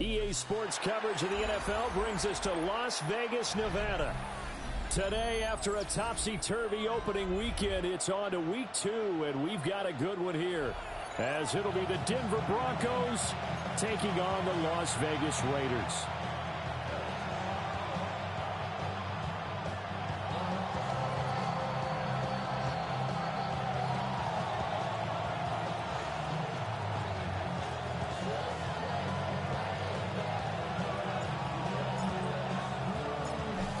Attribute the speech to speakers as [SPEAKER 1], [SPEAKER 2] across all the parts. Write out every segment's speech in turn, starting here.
[SPEAKER 1] EA Sports coverage of the NFL brings us to Las Vegas, Nevada. Today, after a topsy-turvy opening weekend, it's on to week 2, and we've got a good one here, as it'll be the Denver Broncos taking on the Las Vegas Raiders.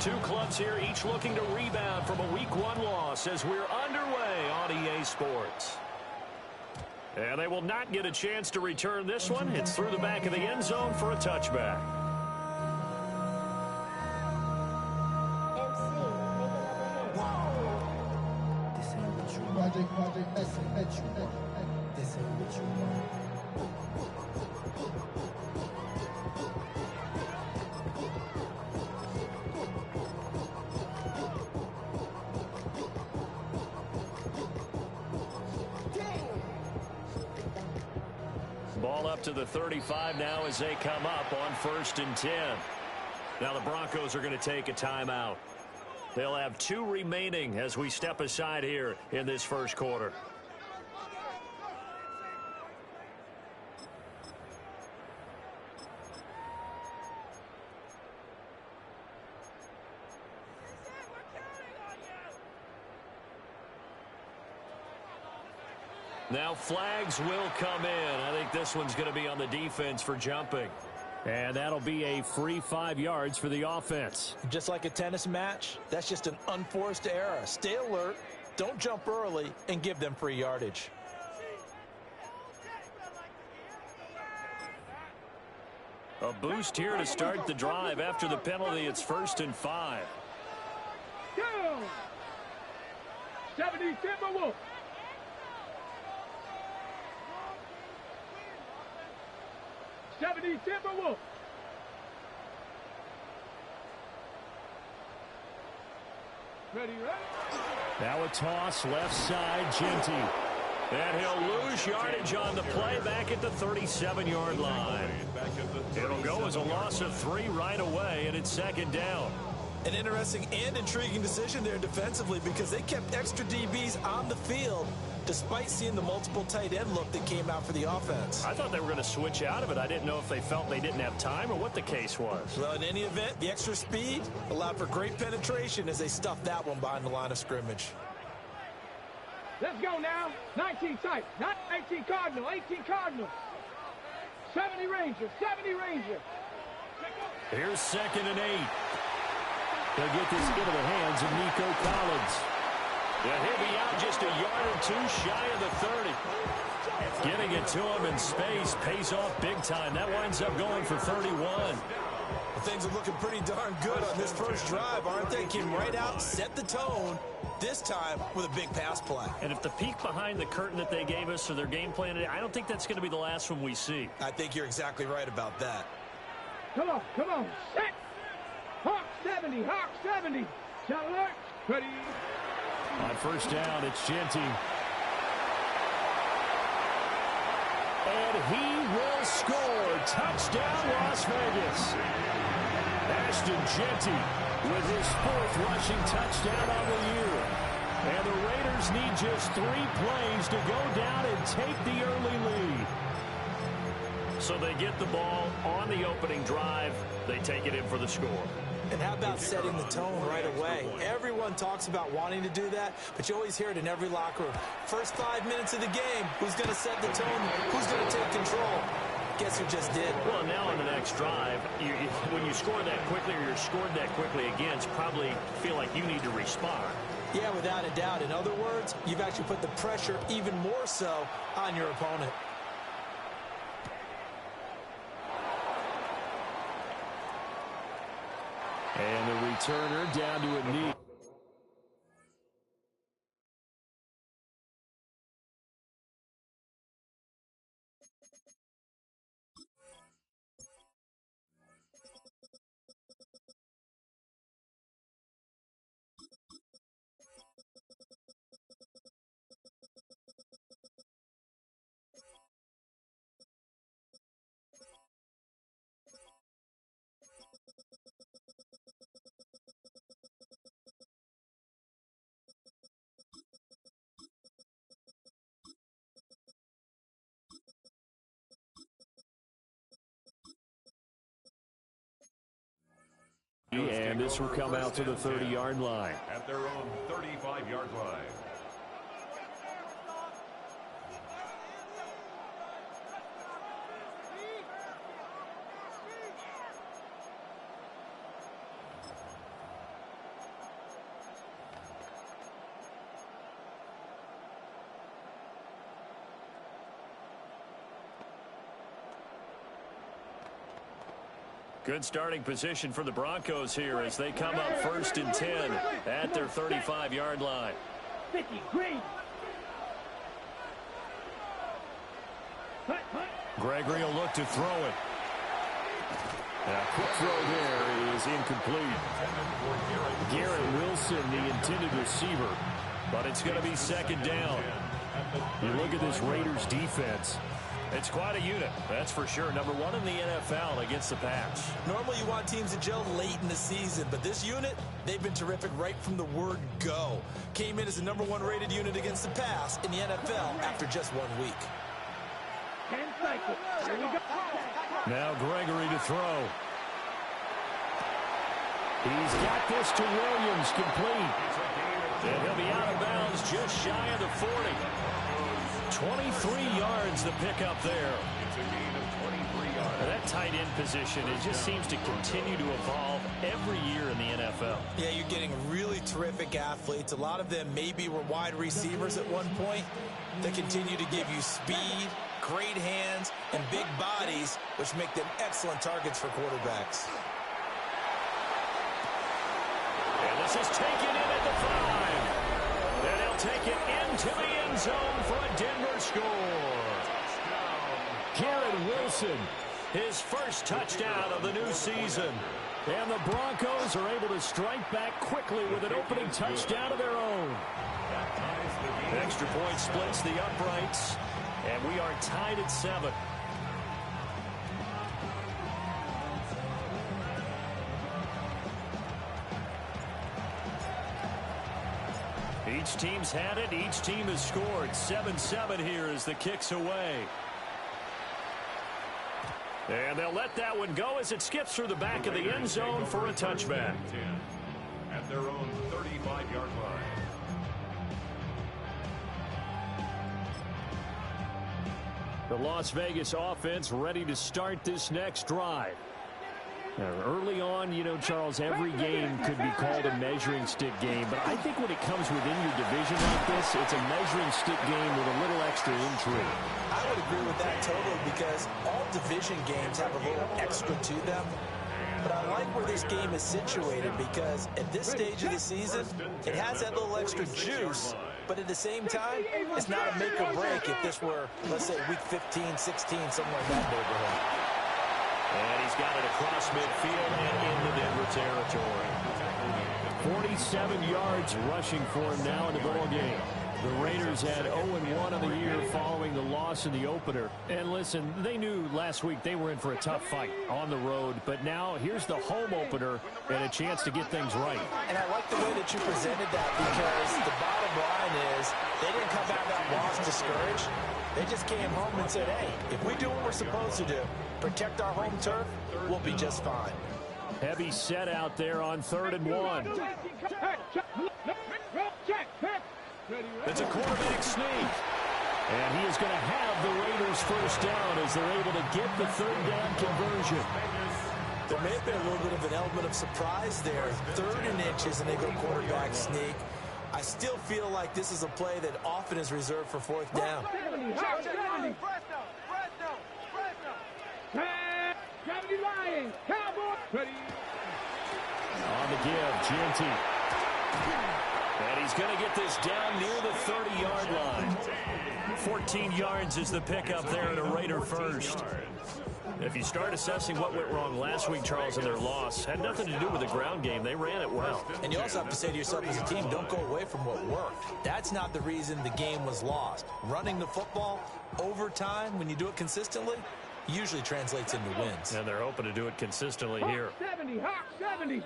[SPEAKER 1] Two clubs here, each looking to rebound from a Week 1 loss as we're underway on EA Sports. And they will not get a chance to return this one. It's through the back of the end zone for a touchback. Ball up to the 35 now as they come up on 1st and 10. Now the Broncos are going to take a timeout. They'll have 2 remaining as we step aside here in this first quarter. Now flags will come in. I think this one's going to be on the defense for jumping. And that'll be a free 5 yards for the offense.
[SPEAKER 2] Just like a tennis match, that's just an unforced error. Stay alert, don't jump early, and give them free yardage.
[SPEAKER 1] A boost here to start the drive. After the penalty, it's 1st and 5.
[SPEAKER 3] Go! 70 Timberwolves. 70 Timberwolves. Ready,
[SPEAKER 1] Now a toss left side, Genty. And he'll lose yardage on the play back at the 37-yard line. It'll go as a loss of 3 right away, and it's 2nd down.
[SPEAKER 2] An interesting and intriguing decision there defensively because they kept extra DBs on the field despite seeing the multiple tight end look that came out for the offense.
[SPEAKER 1] I thought they were going to switch out of it. I didn't know if they felt they didn't have time or what the case was.
[SPEAKER 2] Well, in any event, the extra speed allowed for great penetration as they stuffed that one behind the line of scrimmage.
[SPEAKER 3] Let's go now. 19 tight. 18 Cardinal. 18 Cardinal. 70 Ranger. 70 Ranger.
[SPEAKER 1] Here's 2nd and 8. They'll get this into the hands of Nico Collins. Yeah, he'll be out just a yard or 2 shy of the 30. Getting it to him in space pays off big time. That winds up going for 31.
[SPEAKER 2] Well, things are looking pretty darn good on this first drive, aren't they? Came right out, set the tone, this time with a big pass play.
[SPEAKER 1] And if the peek behind the curtain that they gave us or their game plan, I don't think that's going to be the last one we see.
[SPEAKER 2] I think you're exactly right about that.
[SPEAKER 3] Come on, come on. Set. Hawk 70, Hawk 70. Shot alert. Ready.
[SPEAKER 1] On 1st down, it's Genty. And he will score. Touchdown, Las Vegas. Ashton Genty with his 4th rushing touchdown on the year. And the Raiders need just 3 plays to go down and take the early lead. So they get the ball on the opening drive. They take it in for the score.
[SPEAKER 2] And how about setting the tone right away? Everyone talks about wanting to do that, but you always hear it in every locker room. First 5 minutes of the game, who's going to set the tone? Who's going to take control? Guess who just did?
[SPEAKER 1] Well, now on the next drive, when you score that quickly or you're scored that quickly again, it's probably feel like you need to respond.
[SPEAKER 2] Yeah, without a doubt. In other words, you've actually put the pressure even more so on your opponent.
[SPEAKER 1] And the returner down to a knee. And this will come out to the 30-yard line.
[SPEAKER 4] At their own 35-yard line.
[SPEAKER 1] Good starting position for the Broncos here as they come up 1st and 10 at their 35-yard line.
[SPEAKER 3] 50, green.
[SPEAKER 1] Gregory will look to throw it. A quick throw there is incomplete. Garrett Wilson, the intended receiver, but it's going to be 2nd down. You look at this Raiders defense. It's quite a unit, that's for sure. Number 1 in the NFL against the pass.
[SPEAKER 2] Normally you want teams to gel late in the season, but this unit, they've been terrific right from the word go. Came in as the number 1 rated unit against the pass in the NFL after just 1 week.
[SPEAKER 3] 10 seconds. Here we go.
[SPEAKER 1] Now Gregory to throw. He's got this to Williams, complete. And he'll be out of bounds just shy of the 40. 23 yards the pickup there.
[SPEAKER 4] It's a gain of 23 yards.
[SPEAKER 1] That tight end position, it just seems to continue to evolve every year in the NFL.
[SPEAKER 2] Yeah, you're getting really terrific athletes. A lot of them maybe were wide receivers at one point. They continue to give you speed, great hands, and big bodies, which make them excellent targets for quarterbacks.
[SPEAKER 1] And this is taken in at the 5. And he'll take it into the end zone for a Denver score. Garrett Wilson, his first touchdown of the new season. And the Broncos are able to strike back quickly with an opening touchdown of their own. Extra point splits the uprights, and we are tied at 7. Each team's had it. Each team has scored. 7-7 here as the kick's away. And they'll let that one go as it skips through the back of the end zone for a touchback.
[SPEAKER 4] At their own 35-yard line.
[SPEAKER 1] The Las Vegas offense ready to start this next drive. Now, early on, you know, Charles, every game could be called a measuring stick game, but I think when it comes within your division like this, it's a measuring stick game with a little extra intrigue.
[SPEAKER 2] I would agree with that totally because all division games have a little extra to them. But I like where this game is situated because at this stage of the season, it has that little extra juice, but at the same time, it's not a make or break if this were, let's say, week 15, 16, somewhere in that neighborhood.
[SPEAKER 1] And he's got it across midfield and into Denver territory. 47 yards rushing for him now in the ball game. The Raiders had 0-1 on the year following the loss in the opener. And listen, they knew last week they were in for a tough fight on the road. But now here's the home opener and a chance to get things right.
[SPEAKER 2] And I like the way that you presented that because the bottom line is they didn't come out of that loss discouraged. They just came home and said, hey, if we do what we're supposed to do, protect our home turf, we'll be just fine.
[SPEAKER 1] Heavy set out there on 3rd and 1. It's a quarterback sneak. And he is going to have the Raiders first down as they're able to get the 3rd down conversion.
[SPEAKER 2] There may have been a little bit of an element of surprise there. 3rd and inches and they go quarterback sneak. I still feel like this is a play that often is reserved for 4th down.
[SPEAKER 3] 70 Lions, Cowboys, ready.
[SPEAKER 1] On the give, Genty. And he's going to get this down near the 30-yard line. 14 yards is the pickup there at a Raider first. If you start assessing what went wrong last week, Charles, in their loss, had nothing to do with the ground game. They ran it well.
[SPEAKER 2] And you also have to say to yourself as a team, don't go away from what worked. That's not the reason the game was lost. Running the football over time, when you do it consistently, usually translates into wins.
[SPEAKER 1] And they're hoping to do it consistently here.
[SPEAKER 3] 70, Hawk 70.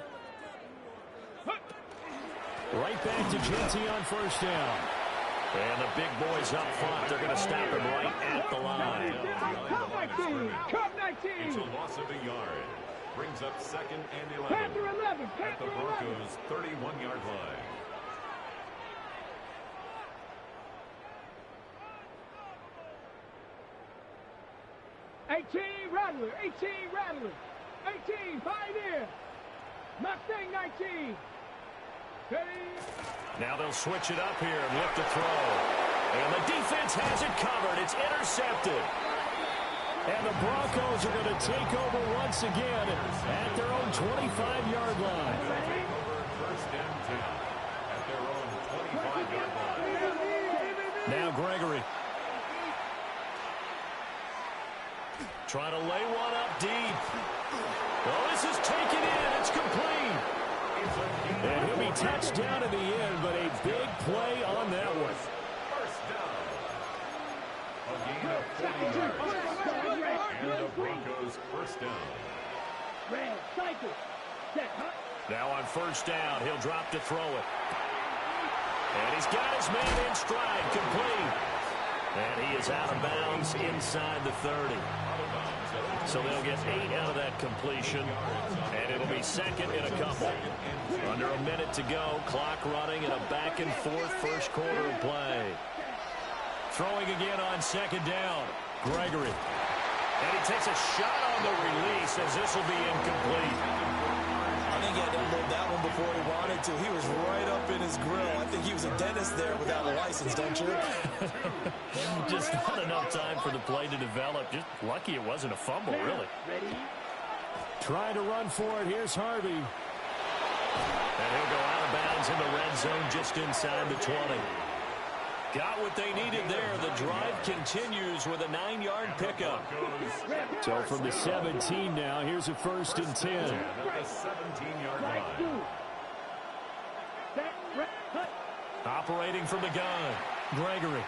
[SPEAKER 1] Right back to Genty on first down. And the big boys up front, they're going to stop him right at the line.
[SPEAKER 3] Cup 19, Cup 19.
[SPEAKER 4] It's a loss of a yard. brings up 2nd and 11
[SPEAKER 3] Panther 11.
[SPEAKER 4] at
[SPEAKER 3] Panther
[SPEAKER 4] the
[SPEAKER 3] 11.
[SPEAKER 4] Broncos' 31-yard line.
[SPEAKER 3] Rattler, 18 Rattler, 18 Pioneer, Mustang 19.
[SPEAKER 1] Now they'll switch it up here and look to throw. And the defense has it covered. It's intercepted. And the Broncos are going to take over once again at their own 25-yard line.
[SPEAKER 4] First and 10 at their own 25-yard line.
[SPEAKER 1] Now Gregory. Trying to lay one up deep. Well, this is taken in. It's complete. And he'll be touched down in the end, but a big play on that one.
[SPEAKER 4] First down. A gain of 40 yards. And the Broncos first down.
[SPEAKER 3] Red, cycle, set,
[SPEAKER 1] Now on first down, he'll drop to throw it. And he's got his man in stride, complete. And he is out of bounds inside the 30. So they'll get 8 out of that completion, and it'll be second in a couple. Under a minute to go, clock running in a back-and-forth first quarter of play. Throwing again on second down, Gregory. And he takes a shot on the release as this will be incomplete.
[SPEAKER 2] I think he had to unload that one before he wanted to. He was right up in his grill. I think he was a dentist there without a license, don't you?
[SPEAKER 1] Just not enough time for the play to develop. Just lucky it wasn't a fumble, really.
[SPEAKER 3] Trying to run for it. Here's Harvey.
[SPEAKER 1] And he'll go out of bounds in the red zone just inside the 20. Got what they needed there. The drive continues with a 9-yard pickup.
[SPEAKER 3] So from the 17 now, here's a 1st and 10.
[SPEAKER 4] At the 17-yard line.
[SPEAKER 1] Operating from the gun, Gregory.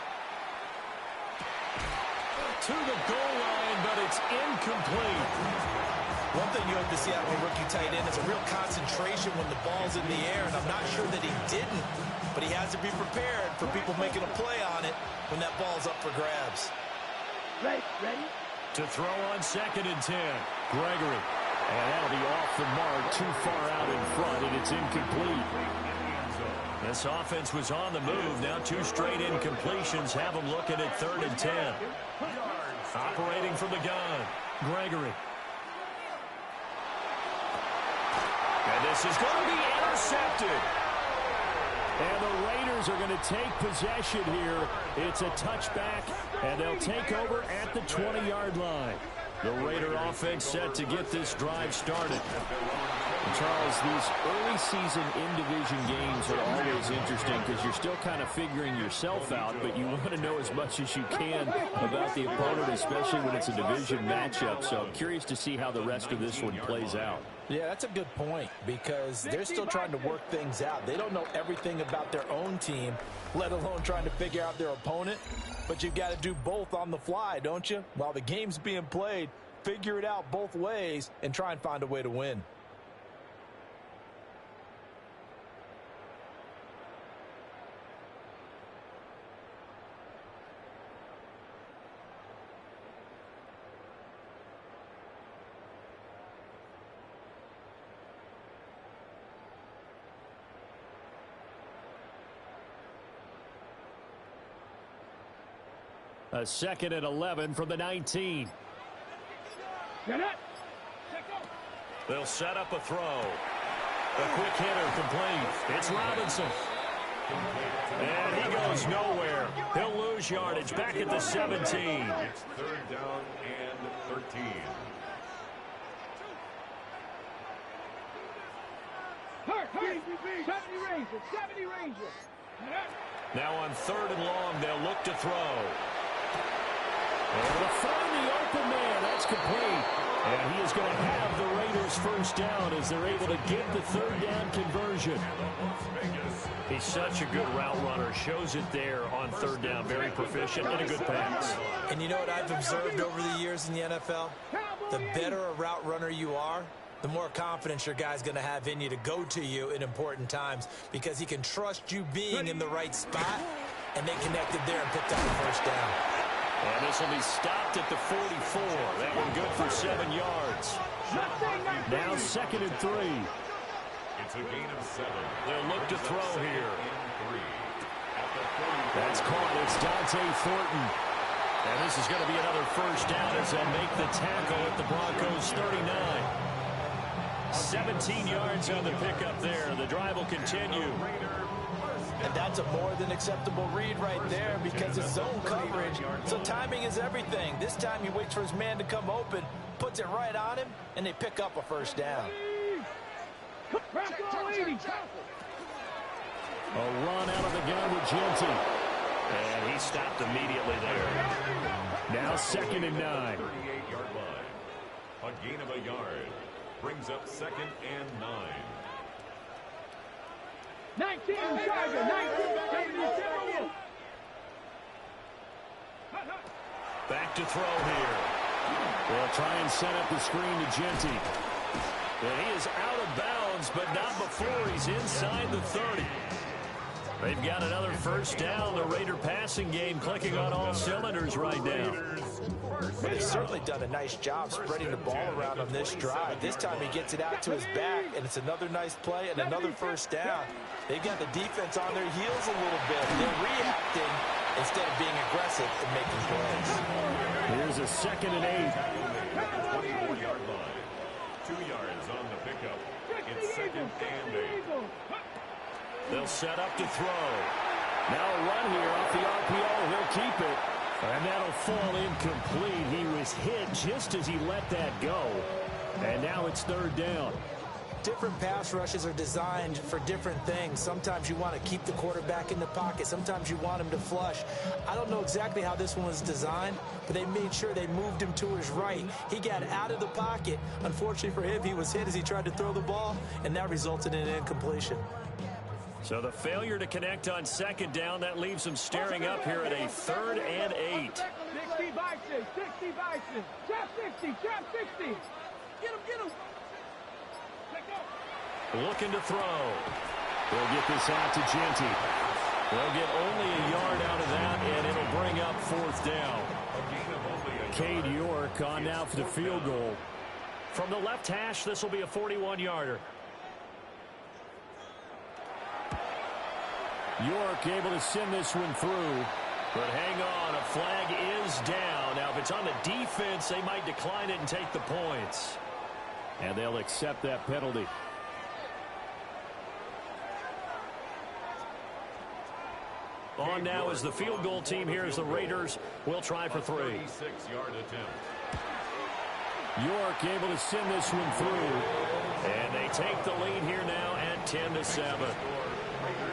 [SPEAKER 1] To the goal line, but it's incomplete.
[SPEAKER 2] One thing you have to see out of a rookie tight end is a real concentration when the ball's in the air, and I'm not sure that he didn't, but he has to be prepared for people making a play on it when that ball's up for grabs.
[SPEAKER 3] Ready.
[SPEAKER 1] To throw on second and 10, Gregory. And that'll be off the mark, too far out in front, and it's incomplete. This offense was on the move. Now 2 straight incompletions have them looking at 3rd and 10. Operating from the gun, Gregory. And this is going to be intercepted. And the Raiders are going to take possession here. It's a touchback, and they'll take over at the 20-yard line. The Raider offense set to get this drive started.
[SPEAKER 3] And Charles, these early season in-division games are always interesting because you're still kind of figuring yourself out, but you want to know as much as you can about the opponent, especially when it's a division matchup. So I'm curious to see how the rest of this one plays out.
[SPEAKER 2] Yeah, that's a good point because they're still trying to work things out. They don't know everything about their own team, let alone trying to figure out their opponent. But you've got to do both on the fly, don't you? While the game's being played, figure it out both ways and try and find a way to win.
[SPEAKER 1] A 2nd and 11 from the 19. They'll set up a throw. A quick hitter complete. It's Robinson. And he goes nowhere. He'll lose yardage back at the 17.
[SPEAKER 4] It's 3rd down and 13.
[SPEAKER 3] Hurt. 70 Ranger.
[SPEAKER 1] Now on 3rd and long, they'll look to throw. Able to find the open man. That's complete. And he is going to have the Raiders first down as they're able to get the 3rd down conversion. He's such a good route runner. Shows it there on 3rd down. Very proficient and a good pass.
[SPEAKER 2] And you know what I've observed over the years in the NFL? The better a route runner you are, the more confidence your guy's going to have in you to go to you in important times because he can trust you being in the right spot, and they connected there and picked up the first down.
[SPEAKER 3] And this will be stopped at the 44. That one good for 7 yards. Now 2nd and 3.
[SPEAKER 4] It's a gain of 7.
[SPEAKER 3] They'll look to throw here. That's caught. It's Dante Thornton. And this is going to be another first down as they'll make the tackle at the Broncos 39. 17 yards on the pickup there. The drive will continue.
[SPEAKER 2] And that's a more than acceptable read right there because it's zone coverage. So timing is everything. This time he waits for his man to come open, puts it right on him, and they pick up a first down.
[SPEAKER 3] A run out of the gun with Genty. And he stopped immediately there. Now 2nd and 9.
[SPEAKER 4] 38-yard line. A gain of a yard. Brings up 2nd and 9.
[SPEAKER 5] 19, Tiger, 19,
[SPEAKER 3] Back to throw here. They'll try and set up the screen to Genty. And he is out of bounds, but not before he's inside the 30. They've got another first down. The Raider passing game clicking on all cylinders right now.
[SPEAKER 2] They've certainly done a nice job spreading the ball around on this drive. This time he gets it out to his back, and it's another nice play and another first down. They've got the defense on their heels a little bit. They're reacting instead of being aggressive and making plays.
[SPEAKER 3] Here's a 2nd and 8.
[SPEAKER 4] 24-yard line. 2 yards on the pickup. It's 2nd and 8.
[SPEAKER 3] They'll set up to throw. Now a run here off the RPO. He'll keep it. And that'll fall incomplete. He was hit just as he let that go. And now it's 3rd down.
[SPEAKER 2] Different pass rushes are designed for different things. Sometimes you want to keep the quarterback in the pocket. Sometimes you want him to flush. I don't know exactly how this one was designed, but they made sure they moved him to his right. He got out of the pocket. Unfortunately for him, he was hit as he tried to throw the ball, and that resulted in an incompletion.
[SPEAKER 3] So the failure to connect on 2nd down, that leaves them staring up here at a 3rd and 8.
[SPEAKER 5] 60 Bison, 60 Bison, trap 60, trap 60. Get him.
[SPEAKER 3] Looking to throw. They'll get this out to Genty. They'll get only a yard out of that, and it'll bring up 4th down. Cade York on now for the field goal. From the left hash, this will be a 41-yarder. York able to send this one through. But hang on, a flag is down. Now, if it's on the defense, they might decline it and take the points. And they'll accept that penalty. On now is the field goal team here as the Raiders will try for 3.
[SPEAKER 4] 36-yard attempt.
[SPEAKER 3] York able to send this one through. And they take the lead here now at 10-7.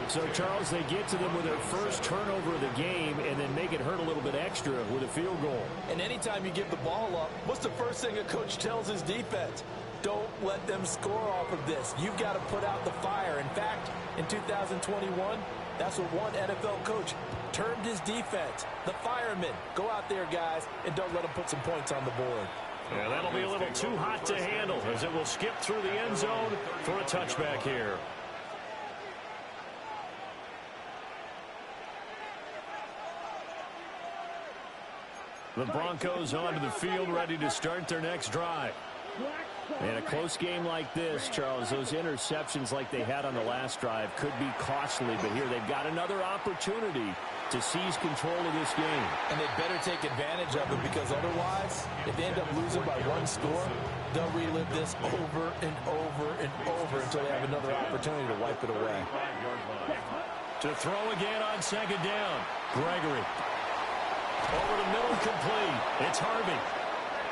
[SPEAKER 3] So, Charles, they get to them with their first turnover of the game and then make it hurt a little bit extra with a field goal.
[SPEAKER 2] And anytime you give the ball up, what's the first thing a coach tells his defense? Don't let them score off of this. You've got to put out the fire. In fact, in 2021, that's what one NFL coach termed his defense. The firemen. Go out there, guys, and don't let them put some points on the board.
[SPEAKER 3] Yeah, that'll be a little too hot to handle as it will skip through the end zone for a touchback here. The Broncos onto the field, ready to start their next drive. In a close game like this, Charles, those interceptions like they had on the last drive could be costly, but here they've got another opportunity to seize control of this game.
[SPEAKER 2] And they better take advantage of it because otherwise, if they end up losing by 1 score, they'll relive this over and over and over until they have another opportunity to wipe it away.
[SPEAKER 3] To throw again on 2nd down. Gregory. Over the middle, complete. It's Harvey.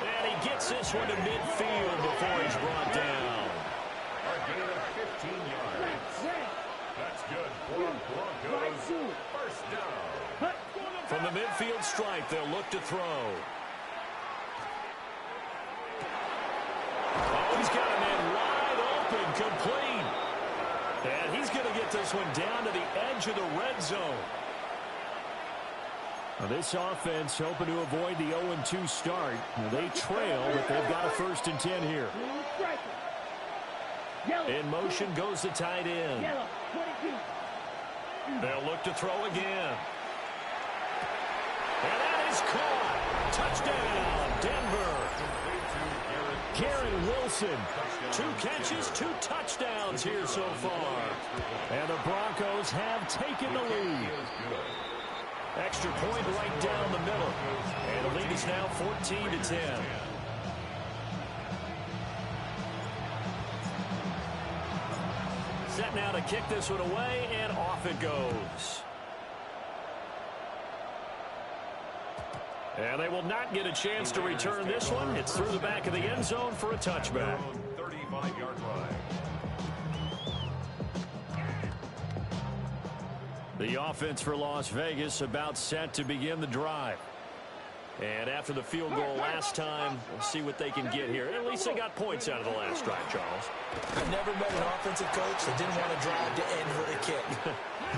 [SPEAKER 3] And he gets this one to midfield before he's brought down.
[SPEAKER 4] A gain of 15 yards. That's good for Broncos. First down.
[SPEAKER 3] From the midfield stripe, they'll look to throw. Oh, he's got a man wide open, complete. And he's going to get this one down to the edge of the red zone. Now this offense hoping to avoid the 0-2 start. Now they trail, but they've got a 1st and 10 here. In motion goes the tight end. They'll look to throw again. And that is caught.
[SPEAKER 1] Wilson. 2 catches, 2 touchdowns here so far. And the Broncos have taken the lead. Extra point right down the middle. And the lead is now 14-10. Set now to kick this one away, and off it goes. And they will not get a chance to return this one. It's through the back of the end zone for a touchback.
[SPEAKER 4] 35-yard line.
[SPEAKER 1] The offense for Las Vegas about set to begin the drive. And after the field goal last time, we'll see what they can get here. At least they got points out of the last drive, Charles.
[SPEAKER 2] I've never met an offensive coach that didn't want to drive to end with a kick.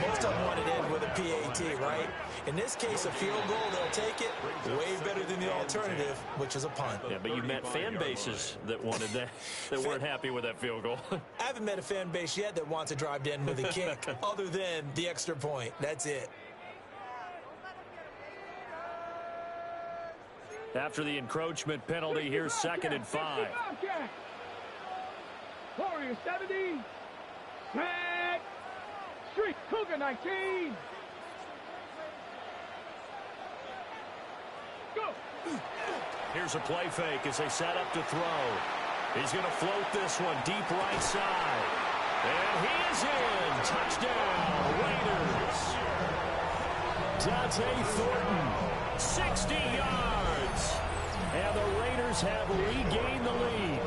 [SPEAKER 2] Most of them want to end with a PAT, right? In this case, a field goal, they'll take it. Way better than the alternative, which is a punt.
[SPEAKER 1] Yeah, but you've met fan bases that wanted that, that weren't happy with that field goal.
[SPEAKER 2] I haven't met a fan base yet that wants to drive to end with a kick, other than the extra point. That's it.
[SPEAKER 1] After the encroachment penalty, here's 2nd and 5.
[SPEAKER 5] Warrior 70. Back. Street. Cougar 19. Go.
[SPEAKER 1] Here's a play fake as they set up to throw. He's going to float this one deep right side. And he is in. Touchdown, Raiders. Dante Thornton, 60 yards. And the Raiders have regained the lead.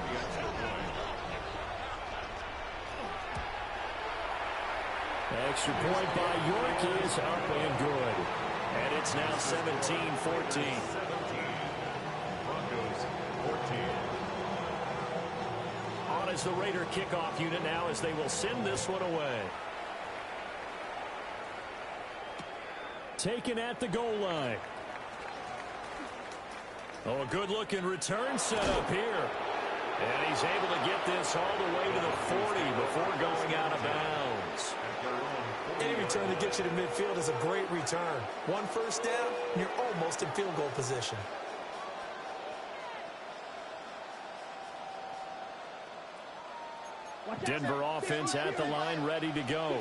[SPEAKER 1] Extra point by York is up and good. And it's now 17-14.
[SPEAKER 4] Broncos 14.
[SPEAKER 1] On is the Raider kickoff unit now as they will send this one away. Taken at the goal line. Oh, a good-looking return set up here. And he's able to get this all the way to the 40 before going out of bounds.
[SPEAKER 2] Any return that gets you to midfield is a great return. 1 first down, and you're almost in field goal position.
[SPEAKER 1] Denver offense at the line, ready to go.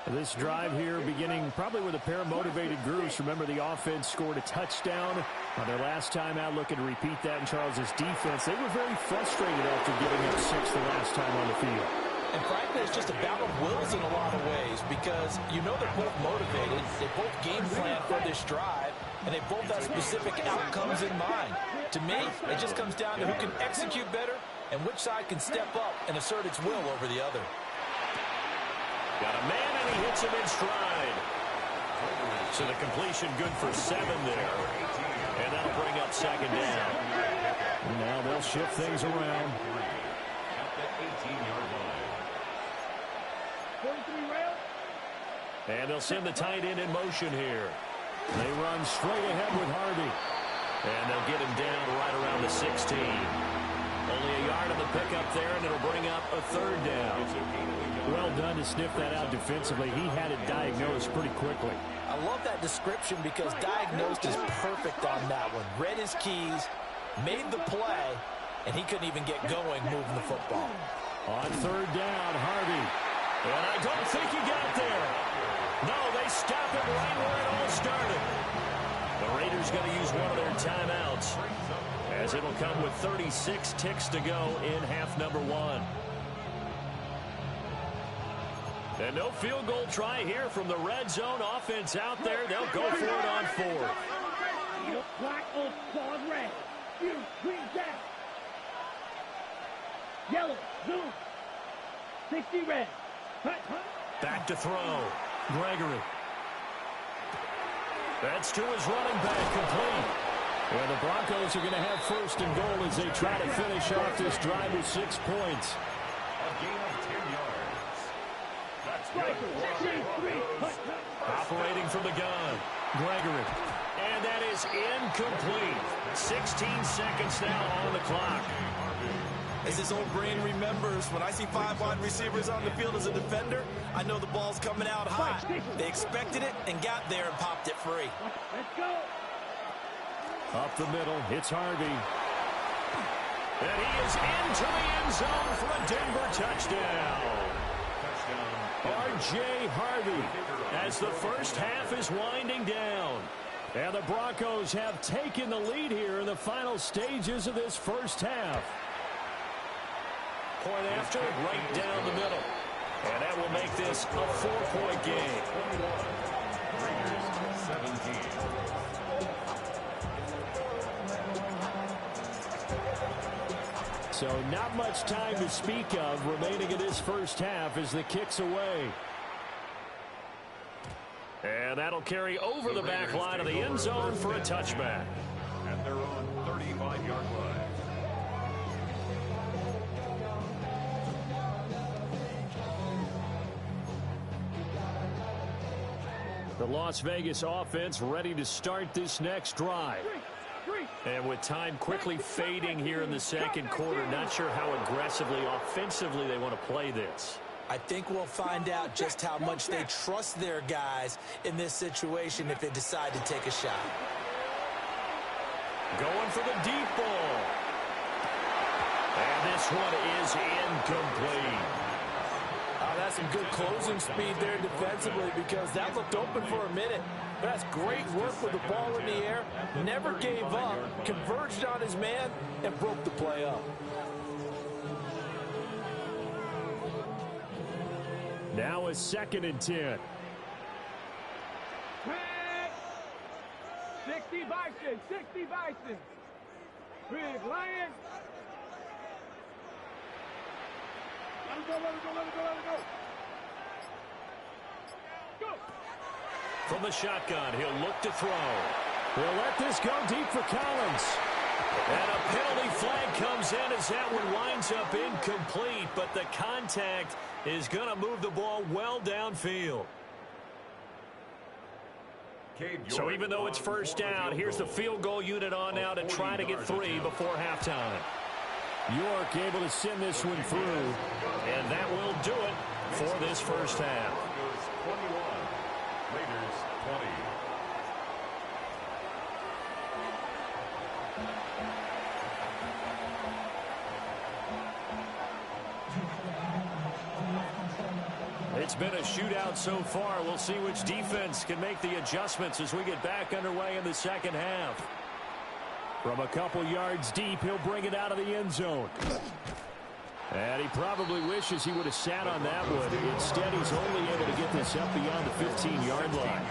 [SPEAKER 1] This drive here beginning probably with a pair of motivated groups. Remember, the offense scored a touchdown on their last time out, looking to repeat that in Charles's defense. They were very frustrated after giving up 6 the last time on the field.
[SPEAKER 2] And frankly, it's just a battle of wills in a lot of ways because you know they're both motivated. They both game plan for this drive, and they both have specific outcomes in mind. To me, it just comes down to who can execute better and which side can step up and assert its will over the other.
[SPEAKER 1] Got a man, and he hits him in stride. So the completion good for 7 there. And that'll bring up 2nd down. And now they'll shift things around.
[SPEAKER 4] At the 18-yard line.
[SPEAKER 5] 43 rail.
[SPEAKER 1] And they'll send the tight end in motion here. They run straight ahead with Harvey. And they'll get him down right around the 16. Only a yard on the pickup there, and it'll bring up a 3rd down. Well done to sniff that out defensively. He had it diagnosed pretty quickly.
[SPEAKER 2] I love that description because diagnosed is perfect on that one. Read his keys, made the play, and he couldn't even get going moving the football.
[SPEAKER 1] On 3rd down, Harvey. And I don't think he got there. No, they stop it right where it all started. The Raiders going to use one of their timeouts, as it'll come with 36 ticks to go in half number 1. And no field goal try here from the red zone offense out there. They'll go for it on 4th.
[SPEAKER 5] Black on claws red. You green jack. Yellow, blue. 60 red.
[SPEAKER 1] Back to throw. Gregory. That's to his running back, complete. And the Broncos are going to have 1st and goal as they try to finish off this drive with 6 points.
[SPEAKER 4] A gain of 10 yards. That's good.
[SPEAKER 1] Operating from the gun. Gregory. And that is incomplete. 16 seconds now on the clock.
[SPEAKER 2] As his old brain remembers, when I see 5 wide receivers on the field as a defender, I know the ball's coming out hot. They expected it and got there and popped it free.
[SPEAKER 5] Let's go.
[SPEAKER 1] Up the middle, it's Harvey. And he is into the end zone for a Denver touchdown. R.J. Harvey as the first half is winding down. And the Broncos have taken the lead here in the final stages of this first half. Point after, right down the middle. And that will make this a 4-point game.
[SPEAKER 4] 17.
[SPEAKER 1] So not much time to speak of remaining in this first half as the kick's away. And that'll carry over the back line of the end zone for a touchback.
[SPEAKER 4] At their own 35-yard line.
[SPEAKER 1] The Las Vegas offense ready to start this next drive. And with time quickly fading here in the second quarter, not sure how aggressively, offensively they want to play this.
[SPEAKER 2] I think we'll find out just how much they trust their guys in this situation if they decide to take a shot.
[SPEAKER 1] Going for the deep ball. And this one is incomplete.
[SPEAKER 6] That's some good closing speed there defensively because that looked open for a minute. That's great work with the ball in the air. Never gave up, converged on his man, and broke the play up.
[SPEAKER 1] Now a 2nd and 10.
[SPEAKER 5] 60 Bison, 60 Bison. Big Lion. Let it go, let it go, let it go, let it go. Go.
[SPEAKER 1] From the shotgun, he'll look to throw. He'll let this go deep for Collins. And a penalty flag comes in as that one winds up incomplete, but the contact is going to move the ball well downfield. So even though it's first down, here's the field goal unit on now to try to get 3 before halftime. York able to send this one through, and that will do it for this first half.
[SPEAKER 4] 21, Raiders 20.
[SPEAKER 1] It's been a shootout so far. We'll see which defense can make the adjustments as we get back underway in the second half. From a couple yards deep, he'll bring it out of the end zone. And he probably wishes he would have sat on that one. Instead, he's only able to get this up beyond the 15-yard line.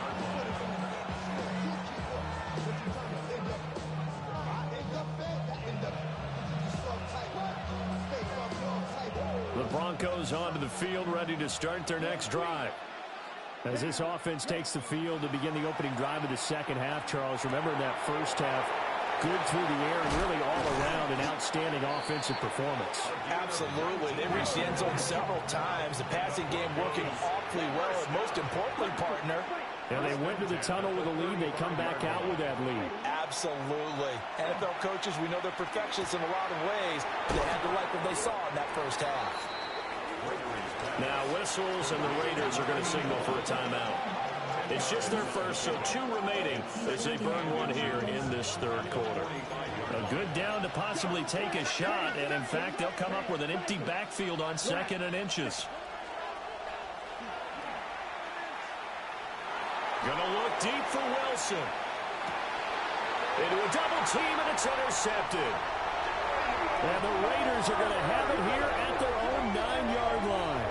[SPEAKER 1] The Broncos onto the field, ready to start their next drive. As this offense takes the field to begin the opening drive of the second half, Charles, remember in that first half, good through the air and really all around an outstanding offensive performance.
[SPEAKER 2] Absolutely. They reached the end zone several times. The passing game working awfully well. And most importantly, partner,
[SPEAKER 1] and they went to the tunnel with a lead. They come back out with that lead.
[SPEAKER 2] Absolutely. NFL coaches, we know they're perfectionists in a lot of ways. They had to like what they saw in that first half.
[SPEAKER 1] Now whistles, and the Raiders are going to signal for a timeout. It's just their first, so 2 remaining as they burn one here in this third quarter. A good down to possibly take a shot, and in fact, they'll come up with an empty backfield on 2nd and inches. Gonna look deep for Wilson. Into a double team, and it's intercepted. And the Raiders are going to have it here at their own 9-yard line.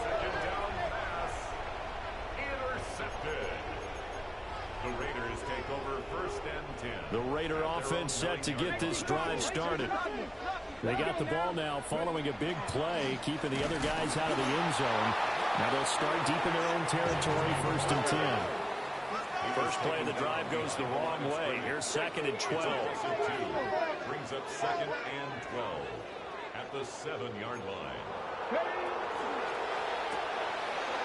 [SPEAKER 4] Second down pass. Intercepted. The Raiders take over 1st and 10.
[SPEAKER 1] The Raider offense set to get this drive started. They got the ball now following a big play, keeping the other guys out of the end zone. Now they'll start deep in their own territory, 1st and 10. First play of the drive goes the wrong way. Here's 2nd and 12.
[SPEAKER 4] Brings up 2nd and 12 at the 7-yard line.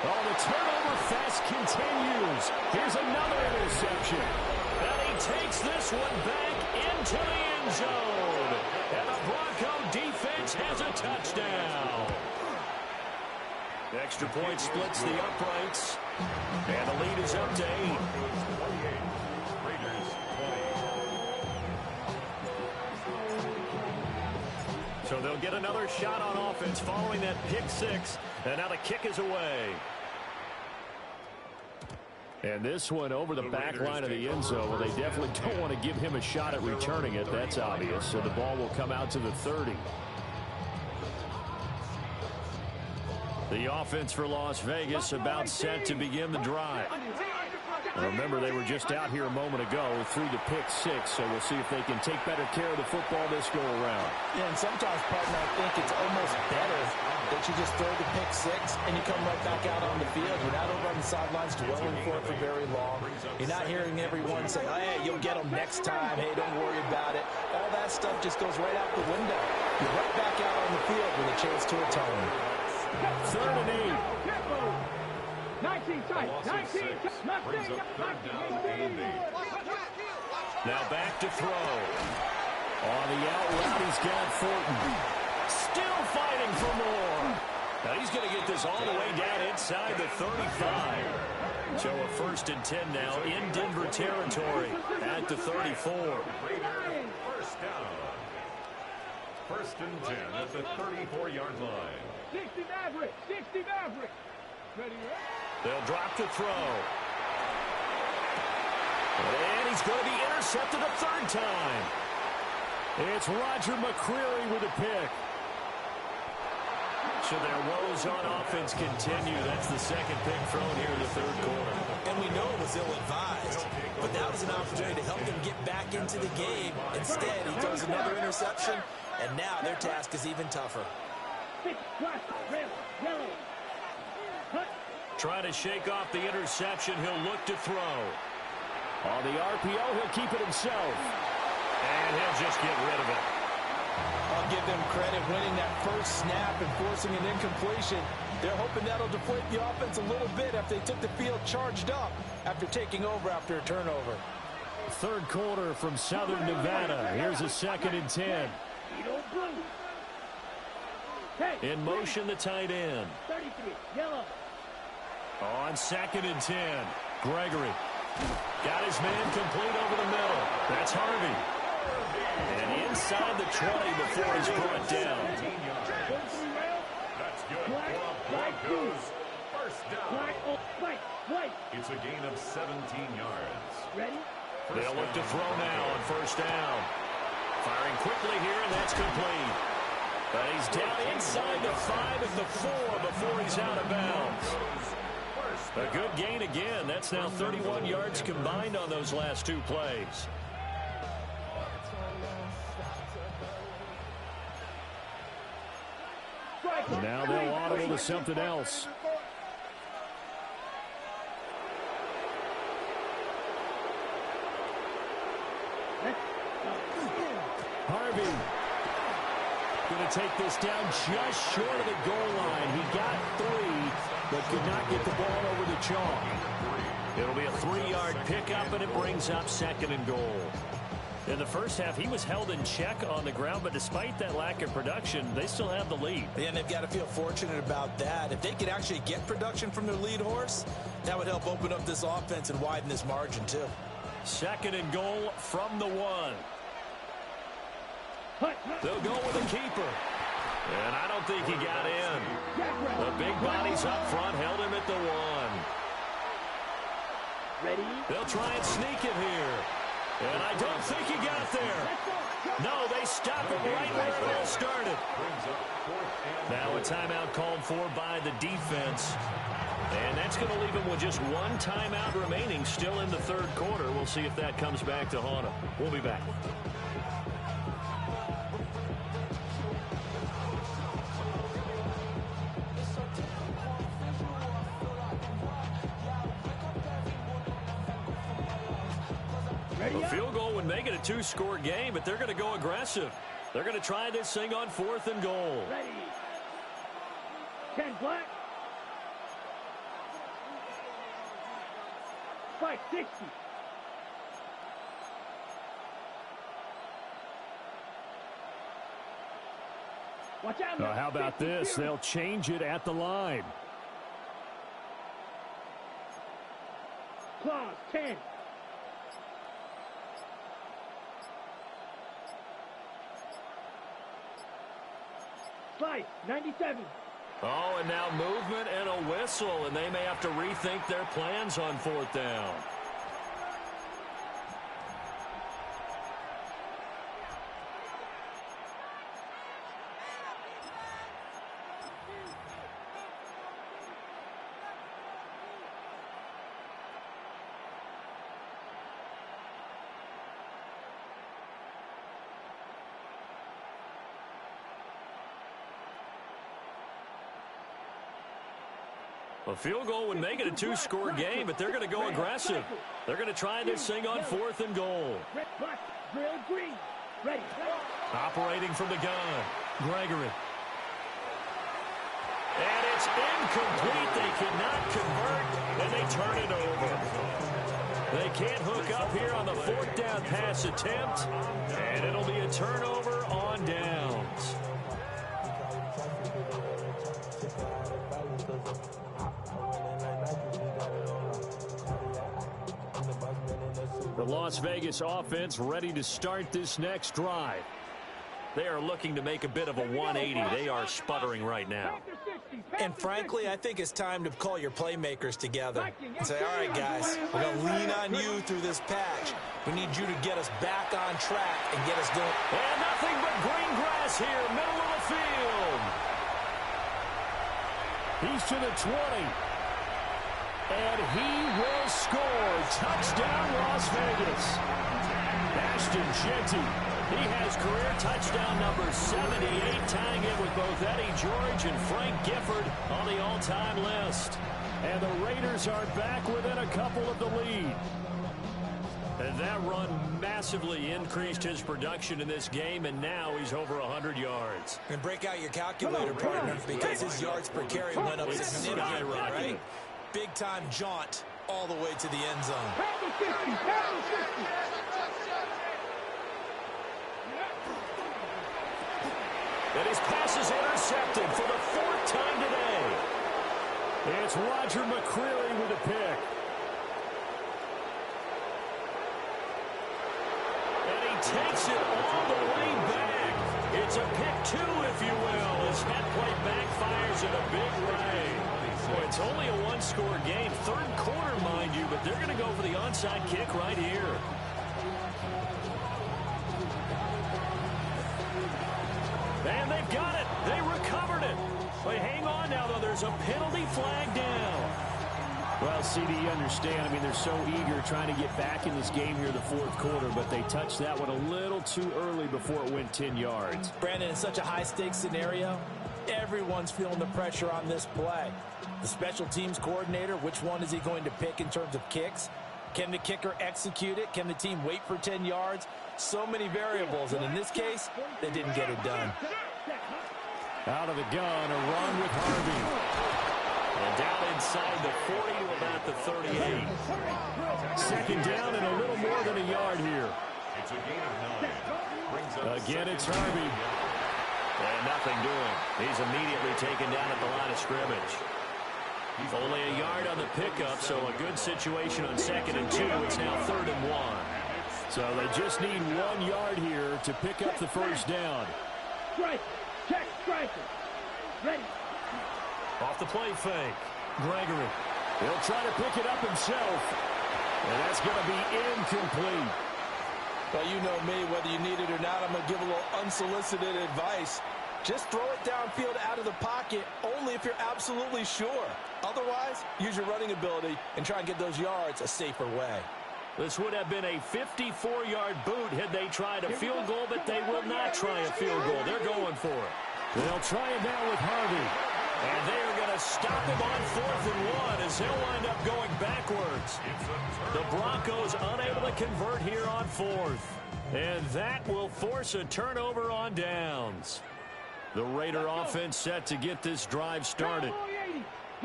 [SPEAKER 1] Oh, the turnover fest continues. Here's another interception. And he takes this one back into the end zone. And the Bronco defense has a touchdown. Extra point splits the uprights. And the lead is up to 8.
[SPEAKER 4] Raiders 20.
[SPEAKER 3] So they'll get another shot on offense following that pick six. And now the kick is away. And this one over the back line of the end zone. Well, they definitely don't want to give him a shot at returning it. That's obvious. So the ball will come out to the 30. The offense for Las Vegas about set to begin the drive. Remember, they were just out here a moment ago through the pick six, so we'll see if they can take better care of the football this go-around.
[SPEAKER 6] Yeah, and sometimes, partner, I think it's almost better that you just throw the pick six and you come right back out on the field. You're not over on the sidelines dwelling for it for very long. You're not hearing everyone say, oh, hey, you'll get them next time. Hey, don't worry about it. All that stuff just goes right out the window. You're right back out on the field with a chance to atone.
[SPEAKER 3] 3rd and 8.
[SPEAKER 5] 19 tight. 19
[SPEAKER 3] Now back to throw. On the out route, he's got Thornton. Still fighting for more. Now he's going to get this all the way down inside the 35. So a 1st and 10 now in Denver territory at the 34.
[SPEAKER 4] First down. 1st and 10 at the 34-yard line.
[SPEAKER 5] 60 Maverick. 60 Maverick. Ready?
[SPEAKER 3] They'll drop to throw. And he's going to be intercepted a 3rd time. It's Roger McCreary with a pick. So their woes on offense continue. That's the 2nd pick thrown here in the 3rd quarter.
[SPEAKER 2] And we know it was ill-advised, but that was an opportunity to help them get back into the game. Instead, he throws another interception, and now their task is even tougher.
[SPEAKER 3] Trying to shake off the interception. He'll look to throw. On the RPO, he'll keep it himself. And he'll just get rid of it.
[SPEAKER 6] I'll give them credit winning that first snap and forcing an incompletion. They're hoping that'll deflate the offense a little bit after they took the field charged up after taking over after a turnover.
[SPEAKER 3] 3rd quarter from Southern Nevada. Here's a 2nd and 10. In motion, the tight end.
[SPEAKER 5] 33, yellow.
[SPEAKER 3] On 2nd and 10, Gregory. Got his man complete over the middle. That's Harvey. And inside the 20 before he's brought down.
[SPEAKER 4] That's good. Broncos. First down. It's a gain of 17 yards.
[SPEAKER 5] Ready?
[SPEAKER 3] They'll look to throw now on 1st down. Firing quickly here, and that's complete. But he's down inside the 5 at the 4 before he's out of bounds. A good gain again. That's now 31 yards combined on those last 2 plays. Now they'll audible to something else. Harvey going to take this down just short of the goal line. He got 3, but could not get the ball over the chalk. It'll be a 3-yard pickup, and it brings up 2nd and goal. In the first half, he was held in check on the ground, but despite that lack of production, they still have the lead.
[SPEAKER 2] And they've got to feel fortunate about that. If they could actually get production from their lead horse, that would help open up this offense and widen this margin, too.
[SPEAKER 3] 2nd and goal from the 1. They'll go with a keeper. And I don't think he got in. The big bodies up front held him at the 1.
[SPEAKER 5] Ready?
[SPEAKER 3] They'll try and sneak it here. And I don't think he got there. No, they stop him right where it all started. Now a timeout called for by the defense. And that's going to leave him with just 1 timeout remaining still in the 3rd quarter. We'll see if that comes back to haunt him. We'll be back. A field goal would make it a 2-score game, but they're going to go aggressive. They're going to try this thing on 4th and goal.
[SPEAKER 5] Ready. 10 black. 560. Watch out.
[SPEAKER 3] Now, how about this? They'll change it at the line.
[SPEAKER 5] Clause 10. 5, 97.
[SPEAKER 3] Oh, and now movement and a whistle, and they may have to rethink their plans on 4th down. A field goal would make it a 2-score game, but they're going to go aggressive. They're going to try this thing on 4th and goal. Operating from the gun, Gregory. And it's incomplete. They cannot convert, and they turn it over. They can't hook up here on the 4th down pass attempt, and it'll be a turnover on downs. The Las Vegas offense ready to start this next drive. They are looking to make a bit of a 180. They are sputtering right now.
[SPEAKER 2] And frankly, I think it's time to call your playmakers together and say, all right, guys, we're going to lean on you through this patch. We need you to get us back on track and get us going.
[SPEAKER 3] And nothing but green grass here, middle of the field. He's to the 20. And he will score. Touchdown, Las Vegas. Ashton Jeanty. He has career touchdown number 78, tying it with both Eddie George and Frank Gifford on the all-time list. And the Raiders are back within a couple of the lead. And that run massively increased his production in this game, and now he's over 100 yards.
[SPEAKER 2] And break out your calculator, partner, because his yards per carry went up significantly, right? Big-time jaunt all the way to the end zone.
[SPEAKER 3] And his pass is intercepted for the 4th time today. It's Roger McCreary with a pick. And he takes it all the way back. It's a pick 2, if you will, as that play backfires in a big way. Boy, it's only a 1-score game. 3rd quarter, mind you, but they're going to go for the onside kick right here. And they've got it. They recovered it. But hang on now, though. There's a penalty flag down. Well, CD, you understand. I mean, they're so eager trying to get back in this game here in the 4th quarter, but they touched that one a little too early before it went 10 yards.
[SPEAKER 2] Brandon, in such a high-stakes scenario, everyone's feeling the pressure on this play. The special teams coordinator, which one is he going to pick in terms of kicks? Can the kicker execute it? Can the team wait for 10 yards? So many variables, and in this case, they didn't get it done.
[SPEAKER 3] Out of the gun, a run with Harvey. And down inside the 40 to about the 38. 2nd down and a little more than a yard here.
[SPEAKER 4] It's a gain of 9.
[SPEAKER 3] Again, it's Harvey. And nothing doing. He's immediately taken down at the line of scrimmage. Only a yard on the pickup, so a good situation on 2nd and 2. It's now 3rd and 1. So they just need 1 yard here to pick up the 1st down.
[SPEAKER 5] Strike. Check. Striker. Ready.
[SPEAKER 3] Off the play fake. Gregory. He'll try to pick it up himself. And that's going to be incomplete.
[SPEAKER 6] Well, you know me, whether you need it or not, I'm going to give a little unsolicited advice. Just throw it downfield out of the pocket only if you're absolutely sure. Otherwise, use your running ability and try and get those yards a safer way.
[SPEAKER 3] This would have been a 54-yard boot had they tried a field goal, but they will not try a field goal. They're going for it. They'll try it now with Harvey. And they are going to stop him on 4th and 1 as he'll wind up going backwards. The Broncos unable to convert here on 4th. And that will force a turnover on downs. The Raider offense set to get this drive started.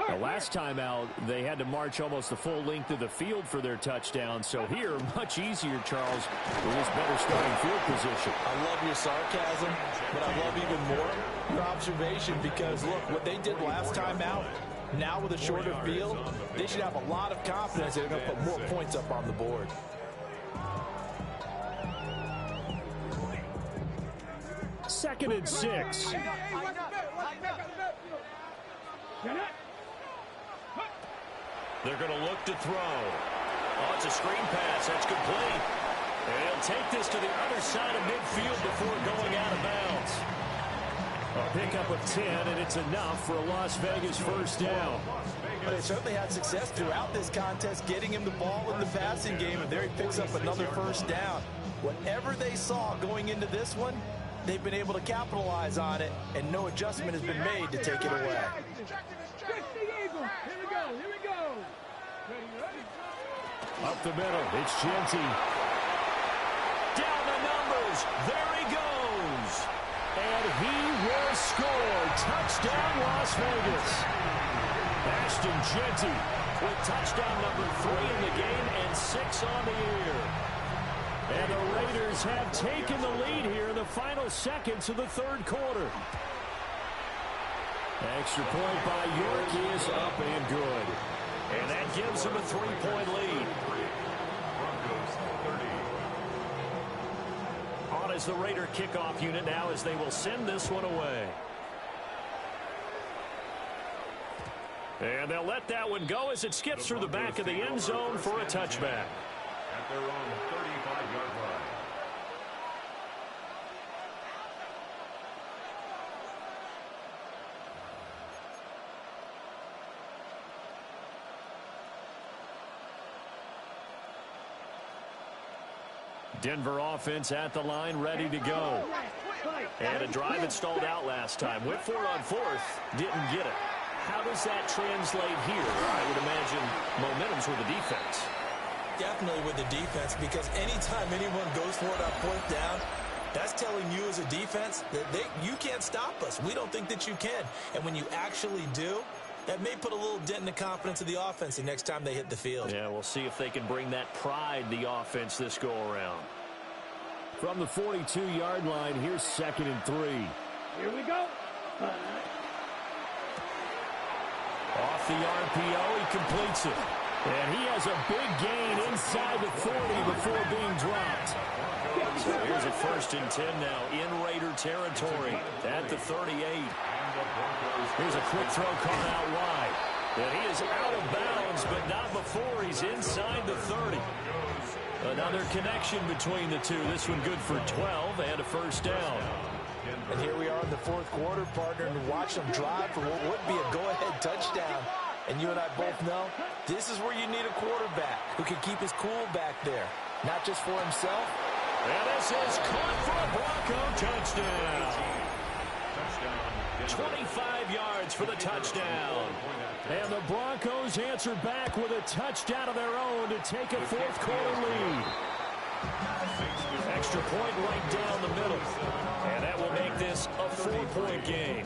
[SPEAKER 3] The last time out, they had to march almost the full length of the field for their touchdown. So here, much easier, Charles, with this better starting field position.
[SPEAKER 6] I love your sarcasm, but I love even more your observation because, look, what they did last time out, now with a shorter field, they should have a lot of confidence they're going to put more points up on the board.
[SPEAKER 3] Second and 6.
[SPEAKER 1] They're going to look to throw. Oh, it's a screen pass. That's complete. And he'll take this to the other side of midfield before going out of bounds. A pickup of 10, and it's enough for a Las Vegas first down.
[SPEAKER 2] But they certainly had success throughout this contest, getting him the ball in the passing game, and there he picks up another first down. Whatever they saw going into this one, they've been able to capitalize on it, and no adjustment has been made to take it away.
[SPEAKER 1] Up the middle, it's Genty. Down the numbers, there he goes. And he will score. Touchdown, Las Vegas. Ashton Genty with touchdown number 3 in the game and 6 on the year. And the Raiders have taken the lead here in the final seconds of the third quarter. Extra point by York is up and good. And that gives them a 3-point lead. On as the Raider kickoff unit now as they will send this one away. And they'll let that one go as it skips through the back of the end zone for a touchback.
[SPEAKER 4] At their own 35-yard line.
[SPEAKER 1] Denver offense at the line, ready to go. And a drive that stalled out last time. Went for it on fourth, didn't get it. How does that translate here? I would imagine momentum's with the defense.
[SPEAKER 2] Definitely with the defense, because anytime anyone goes for it on fourth down, that's telling you as a defense that you can't stop us. We don't think that you can. And when you actually do, that may put a little dent in the confidence of the offense the next time they hit the field.
[SPEAKER 1] Yeah, we'll see if they can bring that pride, the offense, this go-around. From the 42-yard line, here's 2nd and 3.
[SPEAKER 5] Here we go.
[SPEAKER 1] Off the RPO, he completes it. And he has a big gain inside the 40 before being dropped. So here's a 1st and 10 now in Raider territory at the 38. Here's a quick throw caught out wide. And he is out of bounds, but not before he's inside the 30. Another connection between the two. This one good for 12 and a first down.
[SPEAKER 2] And here we are in the fourth quarter, partner, and watch them drive for what would be a go-ahead touchdown. And you and I both know this is where you need a quarterback who can keep his cool back there, not just for himself.
[SPEAKER 1] And this is caught for a Bronco touchdown. 25 yards for the touchdown. And the Broncos answer back with a touchdown of their own to take a fourth quarter lead. Extra point right down the middle. And that will make this a 4-point game.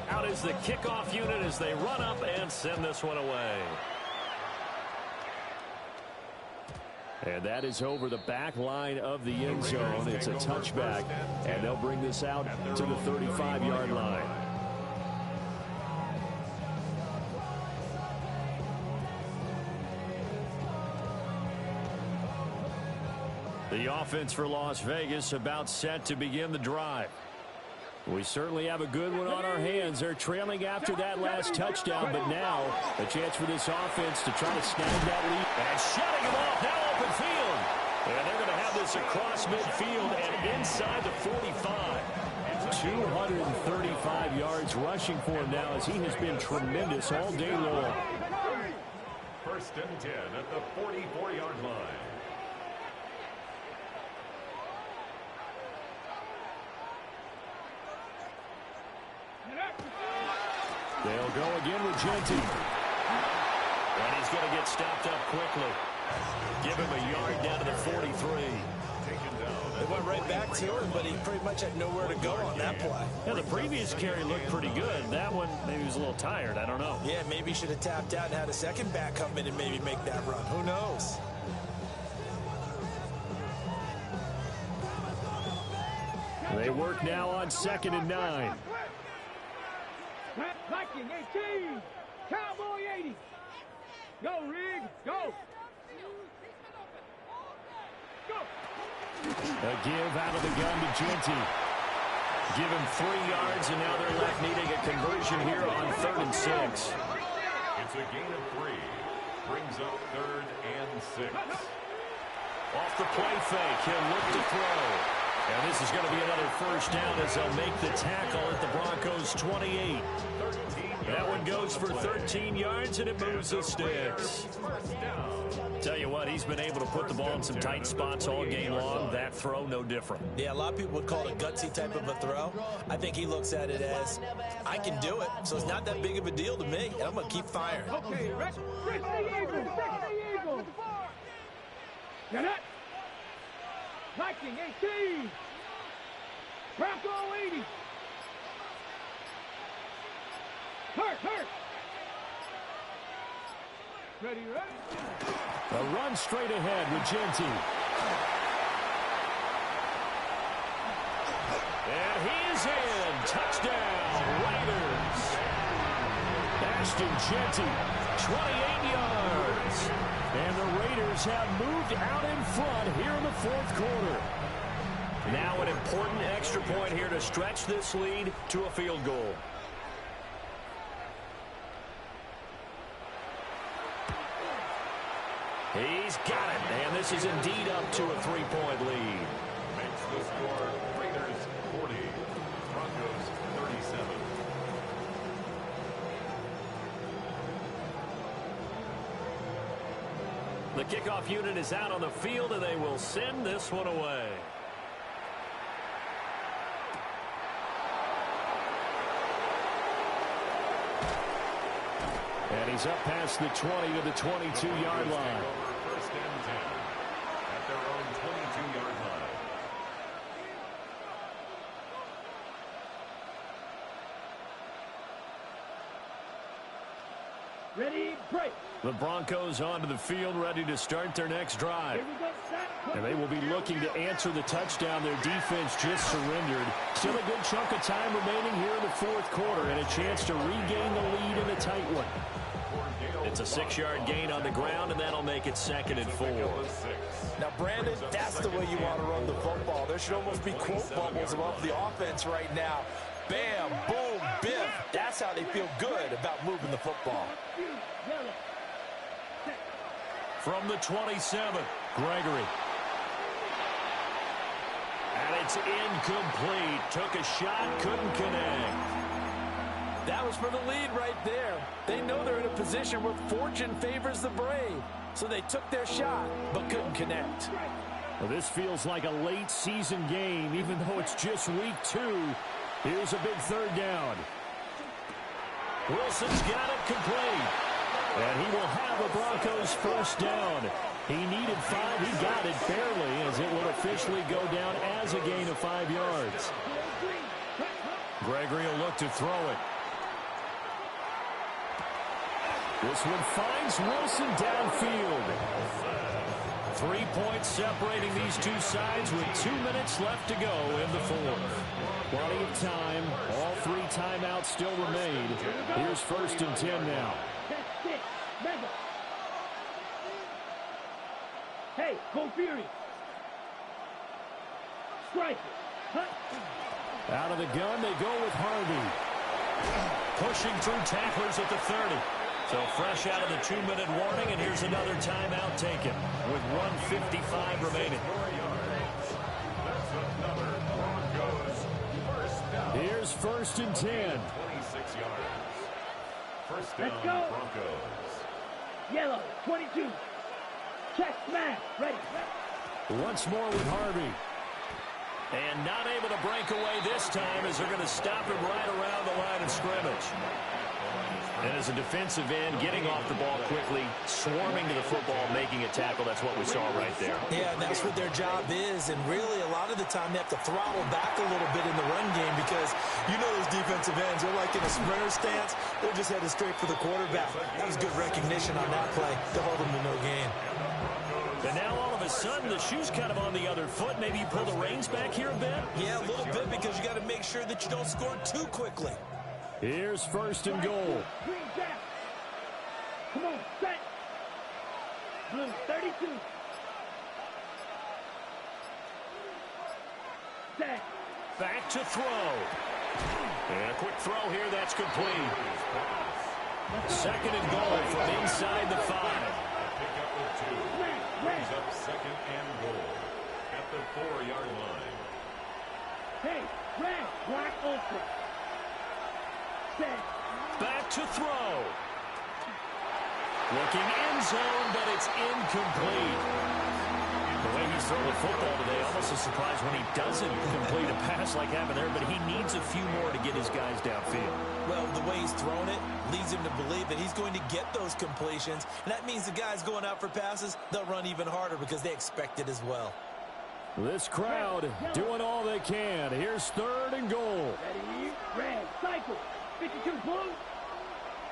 [SPEAKER 1] Out is the kickoff unit as they run up and send this one away. And that is over the back line of the end zone. It's a touchback, and they'll bring this out to the 35-yard line. The offense for Las Vegas about set to begin the drive. We certainly have a good one on our hands. They're trailing after that last touchdown, but now a chance for this offense to try to snag that lead. And shutting him off, now open field. And they're going to have this across midfield and inside the 45. 235 yards rushing for him now as he has been tremendous all day long.
[SPEAKER 4] 1st and 10 at the 44-yard line.
[SPEAKER 1] They'll go again with Genty. And he's going to get stopped up quickly. Give him a yard down to the 43.
[SPEAKER 2] They went right back to him, but he pretty much had nowhere to go on that play.
[SPEAKER 1] Yeah, the previous carry looked pretty good. That one, maybe he was a little tired. I don't know.
[SPEAKER 2] Yeah, maybe he should have tapped out and had a second back come in and maybe make that run. Who knows?
[SPEAKER 1] They work now on 2nd and 9.
[SPEAKER 5] Viking 18. Cowboy 80. Go, Rig. Go. Go.
[SPEAKER 1] A give out of the gun to Genty.
[SPEAKER 3] Give him 3 yards, and now they're left needing a conversion here on 3rd and 6.
[SPEAKER 4] It's a gain of 3. Brings up 3rd and 6.
[SPEAKER 3] Off the play fake, he'll look to throw. And this is going to be another first down as they'll make the tackle at the Broncos' 28. That one goes for 13 yards, and it moves the sticks. Tell you what, he's been able to put the ball in some tight spots all game long. That throw, no different.
[SPEAKER 2] Yeah, a lot of people would call it a gutsy type of a throw. I think he looks at it as, I can do it, so it's not that big of a deal to me, and I'm going to keep firing.
[SPEAKER 5] Okay, Rex. 60 Eagles. 60 Eagles. Get it. Viking 18. Bronco 80. Hurt. Ready.
[SPEAKER 1] A run straight ahead with Genti. And he's in. Touchdown, Raiders. Ashton Genti, 28 yards. And the Raiders have moved out in front here in the 4th quarter.
[SPEAKER 3] Now an important extra point here to stretch this lead to a field goal. He's got it, and this is indeed up to a 3-point lead.
[SPEAKER 4] Makes the score Raiders 40, Broncos 37.
[SPEAKER 3] The kickoff unit is out on the field, and they will send this one away.
[SPEAKER 1] And he's up past the 20 to the 22-yard line.
[SPEAKER 4] First and 10 at their own 22-yard line.
[SPEAKER 5] Ready, break.
[SPEAKER 1] The Broncos onto the field, ready to start their next drive.
[SPEAKER 5] Here we go, set.
[SPEAKER 1] And they will be looking to answer the touchdown their defense just surrendered. Still a good chunk of time remaining here in the 4th quarter, and a chance to regain the lead in a tight one.
[SPEAKER 3] It's a 6-yard gain on the ground, and that'll make it 2nd and 4.
[SPEAKER 6] Now, Brandon, that's the way you want to run the football. There should almost be quote bubbles above the offense right now. Bam, boom, biff. That's how they feel good about moving the football.
[SPEAKER 1] From the 27, Gregory. And it's incomplete. Took a shot, couldn't connect.
[SPEAKER 6] That was for the lead right there. They know they're in a position where fortune favors the brave. So they took their shot, but couldn't connect.
[SPEAKER 1] Well, this feels like a late season game, even though it's just week 2. Here's a big 3rd down. Wilson's got it complete. And he will have a Broncos first down. He needed 5. He got it barely, as it will officially go down as a gain of 5 yards. Gregory will look to throw it. This one finds Wilson downfield. 3 points separating these two sides with 2 minutes left to go in the 4th. Plenty of time. All 3 timeouts still remain. Here's 1st and 10 now.
[SPEAKER 5] Hey, go Fury. Strike it.
[SPEAKER 1] Out of the gun, they go with Harvey. Pushing through tacklers at the 30. So fresh out of the 2-minute warning, and here's another timeout taken with 1:55 remaining. Here's 1st and 10.
[SPEAKER 4] 26 yards. First down,
[SPEAKER 5] Let's go.
[SPEAKER 4] Broncos.
[SPEAKER 5] Yellow, 22. Check, smash, ready.
[SPEAKER 1] Once more with Harvey.
[SPEAKER 3] And not able to break away this time, as they're going to stop him right around the line of scrimmage. And as a defensive end, getting off the ball quickly, swarming to the football, making a tackle. That's what we saw right there.
[SPEAKER 2] Yeah, and that's what their job is. And really, a lot of the time, they have to throttle back a little bit in the run game because you know those defensive ends, they're like in a sprinter stance. They're just headed straight for the quarterback. That was good recognition on that play to hold them to no gain.
[SPEAKER 3] And now all of a sudden, the shoe's kind of on the other foot. Maybe you pull the reins back here a bit?
[SPEAKER 2] Yeah, a little bit because you got to make sure that you don't score too quickly.
[SPEAKER 1] Here's 1st and goal.
[SPEAKER 5] Green jack. Come on, set. Blue, 32. Set.
[SPEAKER 1] back to throw. And a quick throw here, that's complete. Second and goal from inside the 5.
[SPEAKER 4] Pick up the 2. Brings up second and goal at the 4-yard line.
[SPEAKER 5] Hey, red, black, ultra. Set.
[SPEAKER 1] Back to throw. Looking end zone, but it's incomplete. The way he's throwing the football today, almost a surprise when he doesn't complete a pass like happened there, but he needs a few more to get his guys downfield.
[SPEAKER 2] Well, the way he's thrown it leads him to believe that he's going to get those completions, and that means the guys going out for passes, they'll run even harder because they expect it as well.
[SPEAKER 1] This crowd doing all they can. Here's third and goal.
[SPEAKER 5] Ready, red, cycle. 52 blue,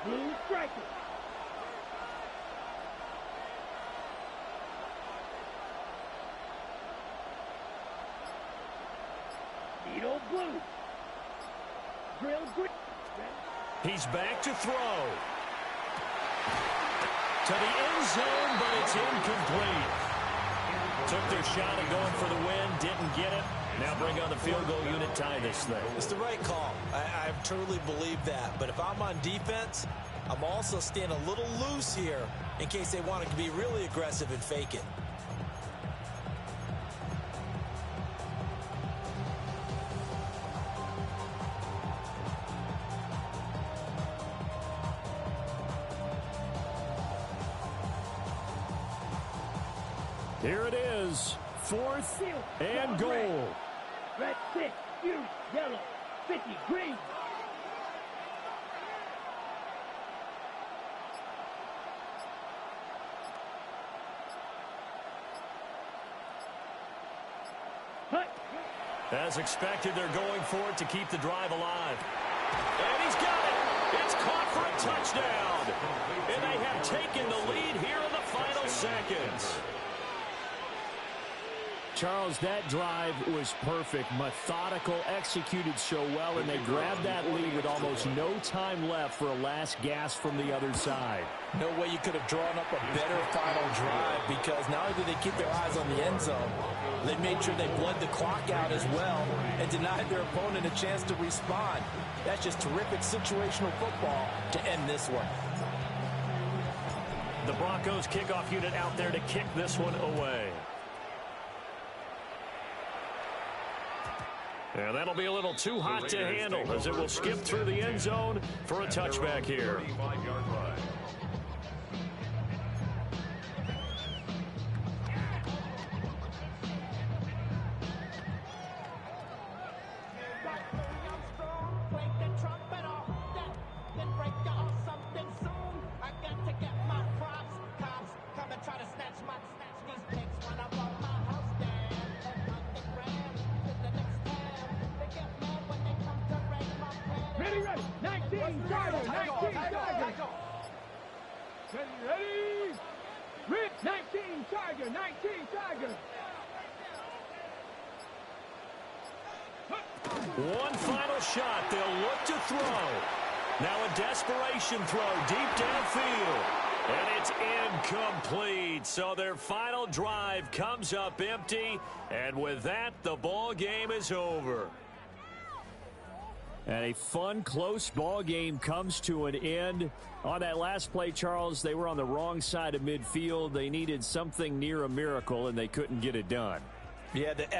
[SPEAKER 5] blue striker. Needle blue. Drill green.
[SPEAKER 1] He's back to throw. To the end zone, but it's incomplete. Took their shot at going for the win, didn't get it. Now bring on the field goal unit, tie this thing.
[SPEAKER 2] It's the right call. I truly believe that. But if I'm on defense, I'm also staying a little loose here in case they want to be really aggressive and fake it.
[SPEAKER 1] Here it is, fourth and goal.
[SPEAKER 5] Red 6, huge, yellow, 50, green.
[SPEAKER 1] As expected, they're going for it to keep the drive alive. And he's got it. It's caught for a touchdown. And they have taken the lead here in the final seconds. Charles, that drive was perfect, methodical, executed so well, and they grabbed that lead with almost no time left for a last gasp from the other side.
[SPEAKER 2] No way you could have drawn up a better final drive because not only did they keep their eyes on the end zone, they made sure they bled the clock out as well and denied their opponent a chance to respond. That's just terrific situational football to end this one.
[SPEAKER 1] The Broncos kickoff unit out there to kick this one away. And that'll be a little too hot to handle as it will skip through the end zone for a touchback here.
[SPEAKER 4] 35-yard line.
[SPEAKER 5] Ready, 19, Charger, 19, Charger. Ready, Rip, 19, Charger, 19, Charger.
[SPEAKER 1] One final shot. They'll look to throw. Now a desperation throw deep downfield. And it's incomplete. So their final drive comes up empty. And with that, the ball game is over. And a fun, close ball game comes to an end. On that last play, Charles, they were on the wrong side of midfield. They needed something near a miracle, and they couldn't get it done.
[SPEAKER 2] Yeah, the effort.